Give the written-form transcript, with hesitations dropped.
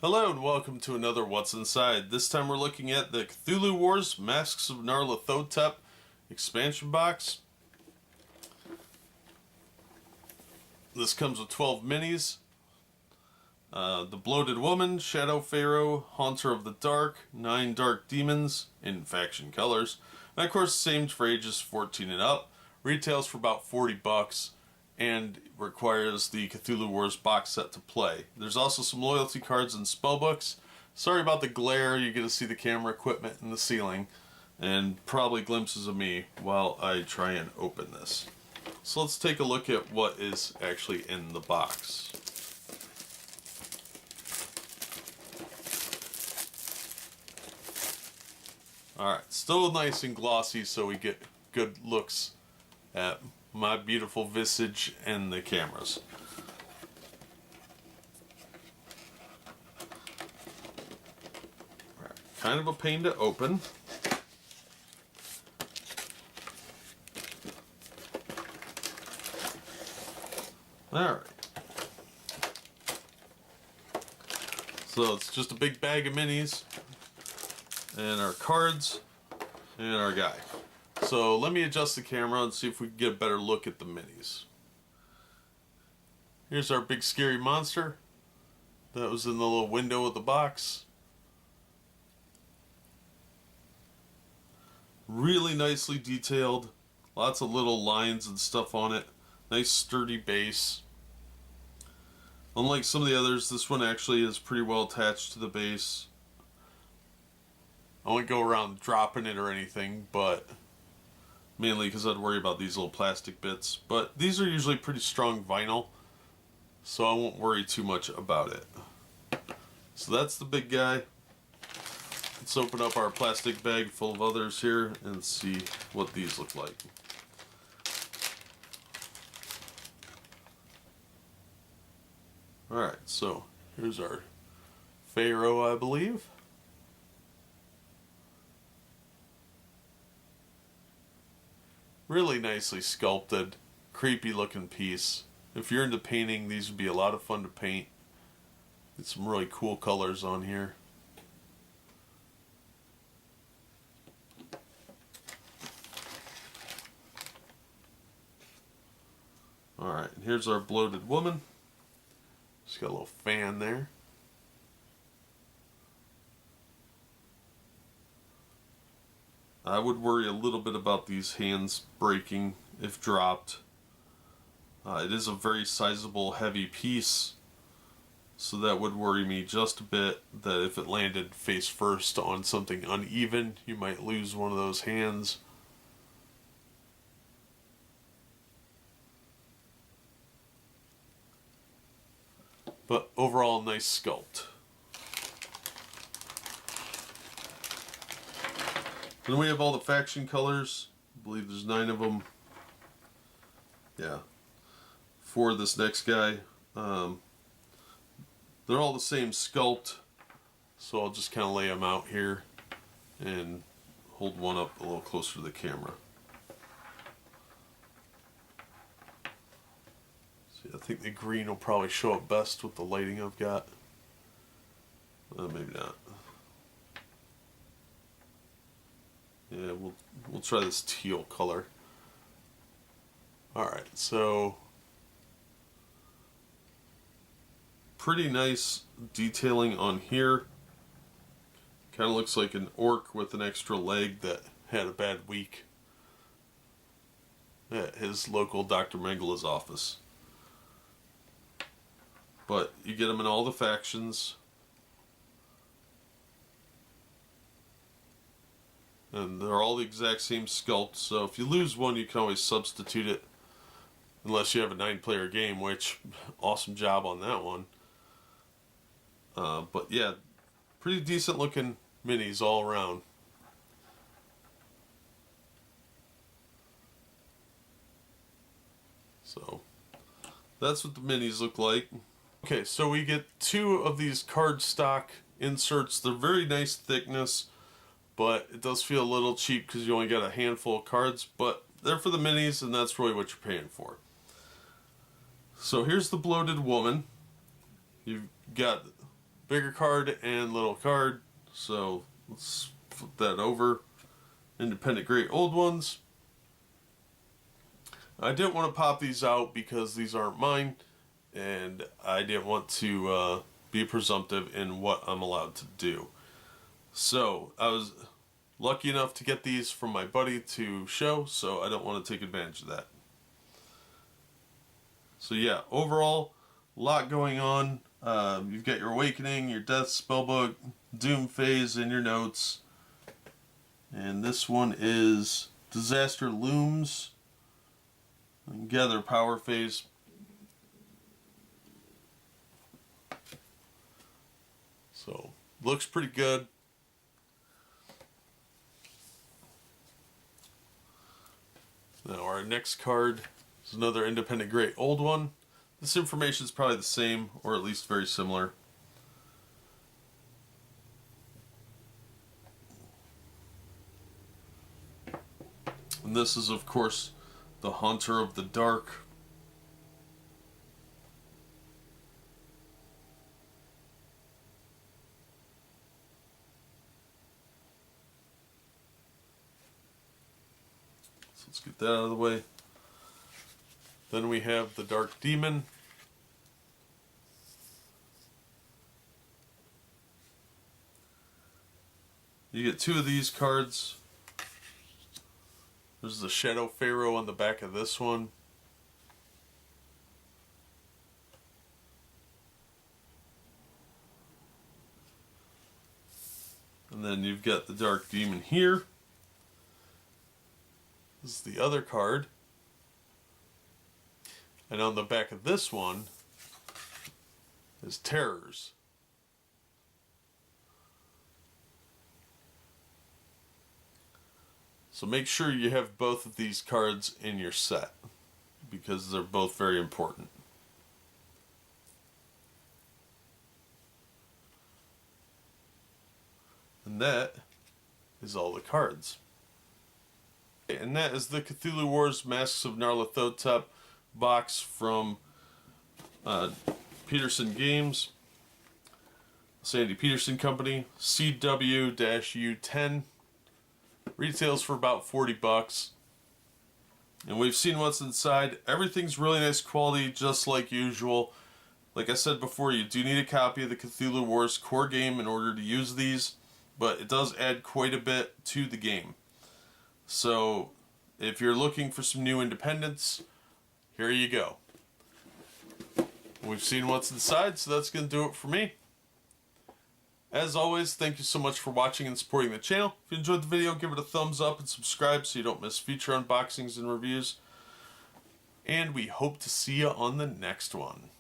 Hello and welcome to another What's Inside. This time we're looking at the Cthulhu Wars, Masks of Nyarlathotep expansion box. This comes with 12 minis. The Bloated Woman, Shadow Pharaoh, Haunter of the Dark, 9 Dark Demons in faction colors. And of course, same for ages 14 and up. Retails for about $40 and requires the Cthulhu Wars box set to play. There's also some loyalty cards and spellbooks. Sorry about the glare, you get to see the camera equipment in the ceiling and probably glimpses of me while I try and open this. So let's take a look at what is actually in the box. Alright, still nice and glossy so we get good looks at my beautiful visage and the cameras. Right. Kind of a pain to open. Alright. So it's just a big bag of minis and our cards and our guy. So let me adjust the camera and see if we can get a better look at the minis. Here's our big scary monster that was in the little window of the box. Really nicely detailed. Lots of little lines and stuff on it. Nice sturdy base. Unlike some of the others, this one actually is pretty well attached to the base. I won't go around dropping it or anything, but mainly because I'd worry about these little plastic bits. But these are usually pretty strong vinyl, so I won't worry too much about it. So that's the big guy. Let's open up our plastic bag full of others here and see what these look like. Alright, so here's our Pharaoh, I believe. Really nicely sculpted, creepy looking piece. If you're into painting, these would be a lot of fun to paint. Get some really cool colors on here. Alright, and here's our Bloated Woman. Just got a little fan there. I would worry a little bit about these hands breaking if dropped. It is a very sizable, heavy piece, so that would worry me just a bit that if it landed face first on something uneven, you might lose one of those hands. But overall, nice sculpt. Then we have all the faction colors. I believe there's 9 of them. Yeah. For this next guy. They're all the same sculpt. So I'll just kind of lay them out here and hold one up a little closer to the camera. See, I think the green will probably show up best with the lighting I've got. Maybe not. Yeah, we'll try this teal color. Alright, so pretty nice detailing on here. Kind of looks like an orc with an extra leg that had a bad week at his local Dr. Mengele's office. But you get them in all the factions. And they're all the exact same sculpt, so if you lose one, you can always substitute it. Unless you have a 9-player game, which, awesome job on that one. But yeah, pretty decent looking minis all around. So, that's what the minis look like. Okay, so we get 2 of these cardstock inserts. They're very nice thickness, but it does feel a little cheap because you only got a handful of cards, but they're for the minis and that's really what you're paying for. So here's the Bloated Woman. You've got bigger card and little card. So let's flip that over. Independent Great Old Ones. I didn't want to pop these out because these aren't mine, and I didn't want to be presumptive in what I'm allowed to do. So I was lucky enough to get these from my buddy to show, so I don't want to take advantage of that. So yeah, overall, a lot going on. You've got your Awakening, your Death Spellbook, Doom Phase in your notes. And this one is Disaster Looms and Gather Power Phase. So, looks pretty good. Now our next card is another Independent Great Old One. This information is probably the same, or at least very similar. And this is, of course, the Haunter of the Dark. So let's get that out of the way. Then we have the Dark Demon. You get two of these cards. There's the Shadow Pharaoh on the back of this one. And then you've got the Dark Demon here. This is the other card. And on the back of this one is Terrors. So make sure you have both of these cards in your set, because they're both very important. And that is all the cards. And that is the Cthulhu Wars Masks of Nyarlathotep box from Petersen Games, Sandy Petersen Company, CW-U10. Retails for about $40. And we've seen what's inside. Everything's really nice quality, just like usual. Like I said before, you do need a copy of the Cthulhu Wars core game in order to use these, but it does add quite a bit to the game. So if you're looking for some new independents, here you go. We've seen what's inside, so that's going to do it for me. As always, thank you so much for watching and supporting the channel. If you enjoyed the video, give it a thumbs up and subscribe so you don't miss future unboxings and reviews. And we hope to see you on the next one.